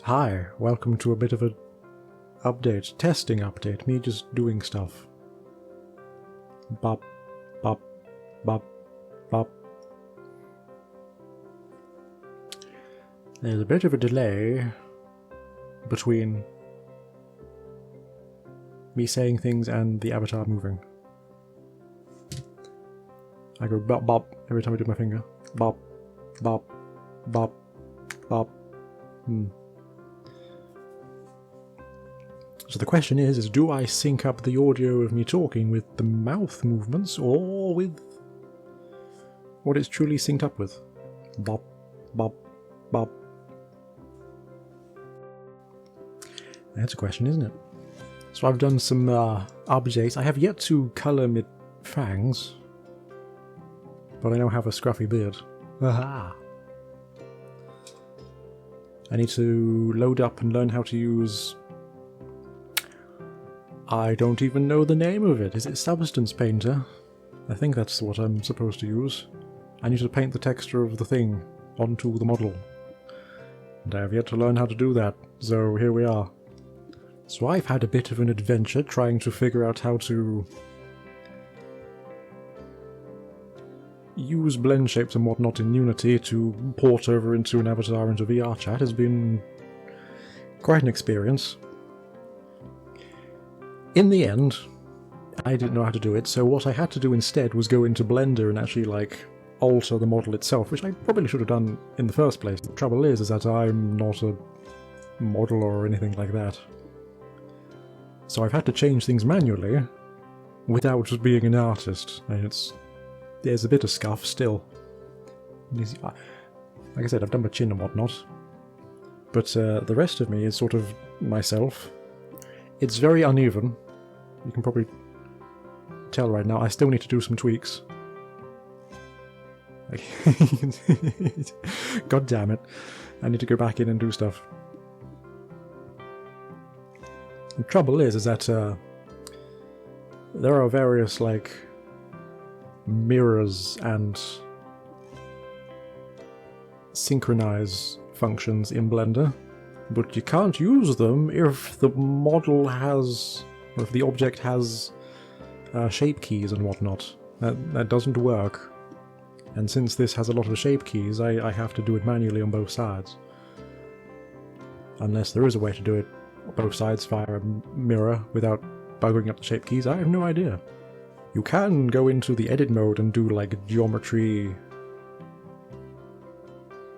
Hi, welcome to a bit of a testing update, me just doing stuff. Bop, bop, bop, bop. There's a bit of a delay between me saying things and the avatar moving. I go bop bop every time I do my finger. Bop, bop, bop, bop. So the question is do I sync up the audio of me talking with the mouth movements or with what it's truly synced up with? Bop, bop, bop. That's a question, isn't it? So I've done some updates. I have yet to colour my fangs, but I now have a scruffy beard. Aha! I need to load up and learn how to use... I don't even know the name of it. Is it Substance Painter? I think that's what I'm supposed to use. I need to paint the texture of the thing onto the model. And I have yet to learn how to do that, so here we are. So I've had a bit of an adventure trying to figure out how to use blend shapes and whatnot in Unity to port over into an avatar into VR chat. Has been quite an experience. In the end, I didn't know how to do it, so what I had to do instead was go into Blender and actually, alter the model itself, which I probably should have done in the first place. The trouble is that I'm not a modeler or anything like that. So I've had to change things manually, without just being an artist, and there's a bit of scuff still. Like I said, I've done my chin and whatnot, but the rest of me is sort of myself. It's very uneven. You can probably tell right now. I still need to do some tweaks. God damn it. I need to go back in and do stuff. The trouble is that there are various, mirrors and synchronize functions in Blender. But you can't use them if the model has, or if the object has shape keys and whatnot. That doesn't work. And since this has a lot of shape keys, I have to do it manually on both sides. Unless there is a way to do it on both sides via a mirror without buggering up the shape keys, I have no idea. You can go into the edit mode and do geometry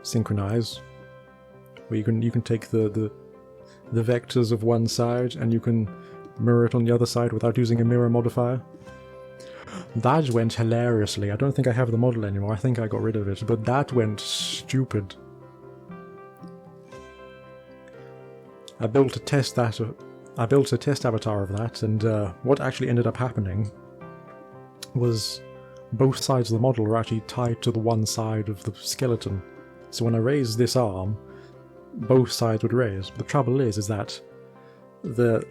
synchronize. Where you can take the vectors of one side and you can mirror it on the other side without using a mirror modifier. That went hilariously. I don't think I have the model anymore. I think I got rid of it, but that went stupid. I built a test avatar of that, and what actually ended up happening was both sides of the model were actually tied to the one side of the skeleton. So when I raised this arm, both sides would raise. The trouble is that the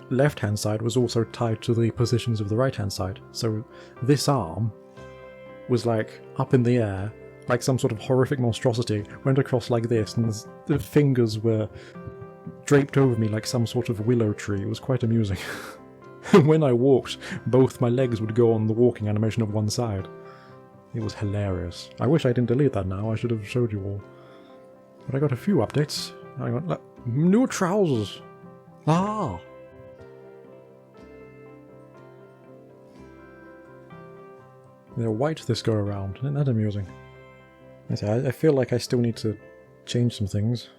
left-hand side was also tied to the positions of the right-hand side. So this arm was up in the air, like some sort of horrific monstrosity, went across like this, and the fingers were draped over me like some sort of willow tree. It was quite amusing. When I walked, both my legs would go on the walking animation of one side. It was hilarious. I wish I didn't delete that now, I should have showed you all. But I got a few updates. I got new trousers. Ah! They're white this go around. Isn't that amusing? I feel like I still need to change some things.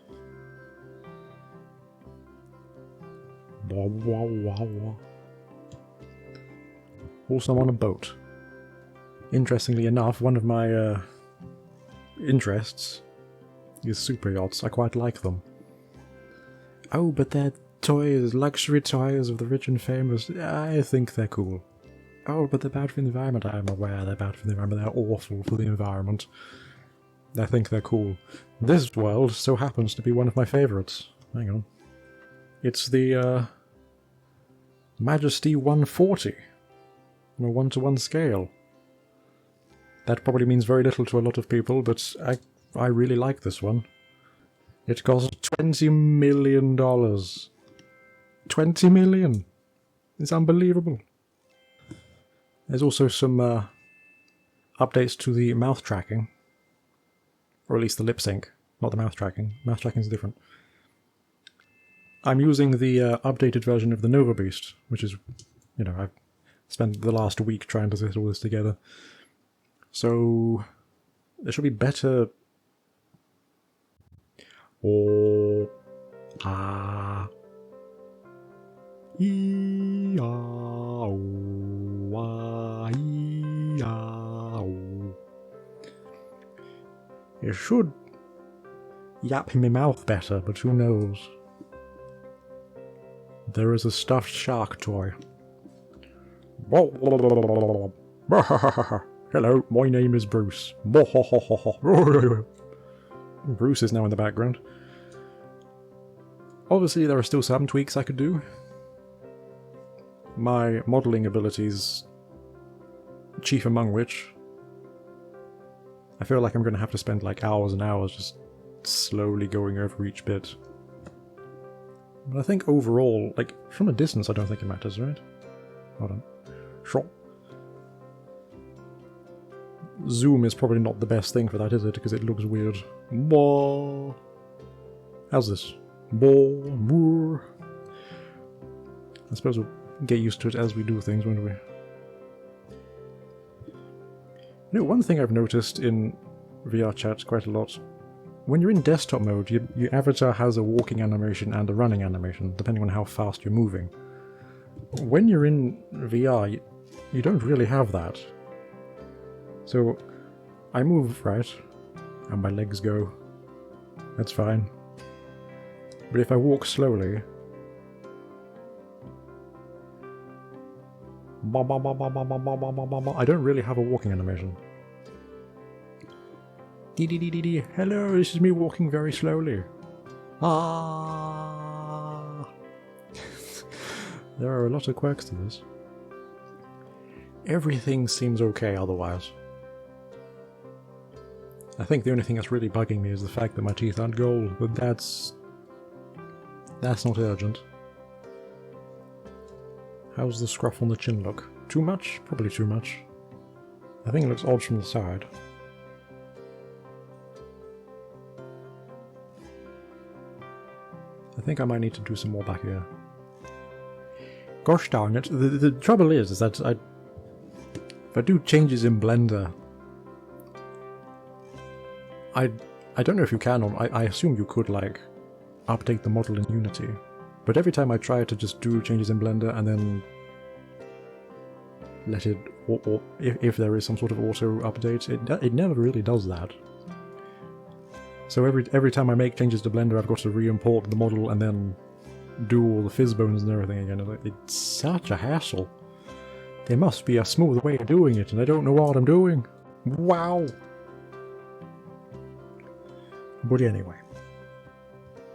Also, I'm on a boat. Interestingly enough, one of my interests is super yachts. I quite like them. Oh, but they're toys, luxury toys of the rich and famous. I think they're cool. Oh, but they're bad for the environment. I'm aware they're bad for the environment. They're awful for the environment. I think they're cool. This world so happens to be one of my favourites. Hang on. It's the Majesty 140 on a 1-to-1 scale. That probably means very little to a lot of people, but I really like this one. It cost $20 million. 20 million! It's unbelievable. There's also some updates to the mouth tracking. Or at least the lip sync, not the mouth tracking. Mouth tracking is different. I'm using the updated version of the Nova Boost, which is, you know, I've spent the last week trying to put all this together. So there should be better. Oh, ah, ee, ah, oh, ah, ee, ah, oh. It should yap in my mouth better, but who knows? There is a stuffed shark toy. Hello, my name is Bruce. Bruce is now in the background. Obviously, there are still some tweaks I could do. My modelling abilities, chief among which, I feel like I'm going to have to spend like hours and hours just slowly going over each bit. But I think overall, like, from a distance I don't think it matters, right? Hold on. Sure. Zoom is probably not the best thing for that, is it? Because it looks weird. Boah. How's this? Boah. I suppose we'll get used to it as we do things, won't we? You know, one thing I've noticed in VR chat quite a lot, when you're in desktop mode, your avatar has a walking animation and a running animation, depending on how fast you're moving. When you're in VR, you don't really have that. So, I move, right, and my legs go. That's fine. But if I walk slowly, I don't really have a walking animation. Hello, this is me walking very slowly. Ah. There are a lot of quirks to this. Everything seems okay otherwise. I think the only thing that's really bugging me is the fact that my teeth aren't gold, but that's not urgent. How's the scruff on the chin look? Too much? Probably too much. I think it looks odd from the side. I think I might need to do some more back here. Gosh darn it, the trouble is that if I do changes in Blender, I don't know if you can, or I assume you could, like, update the model in Unity. But every time I try to just do changes in Blender and then let it, or if there is some sort of auto update, it never really does that. So every time I make changes to Blender, I've got to re-import the model and then do all the fizz bones and everything again. It's such a hassle. There must be a smoother way of doing it, and I don't know what I'm doing. Wow! But anyway.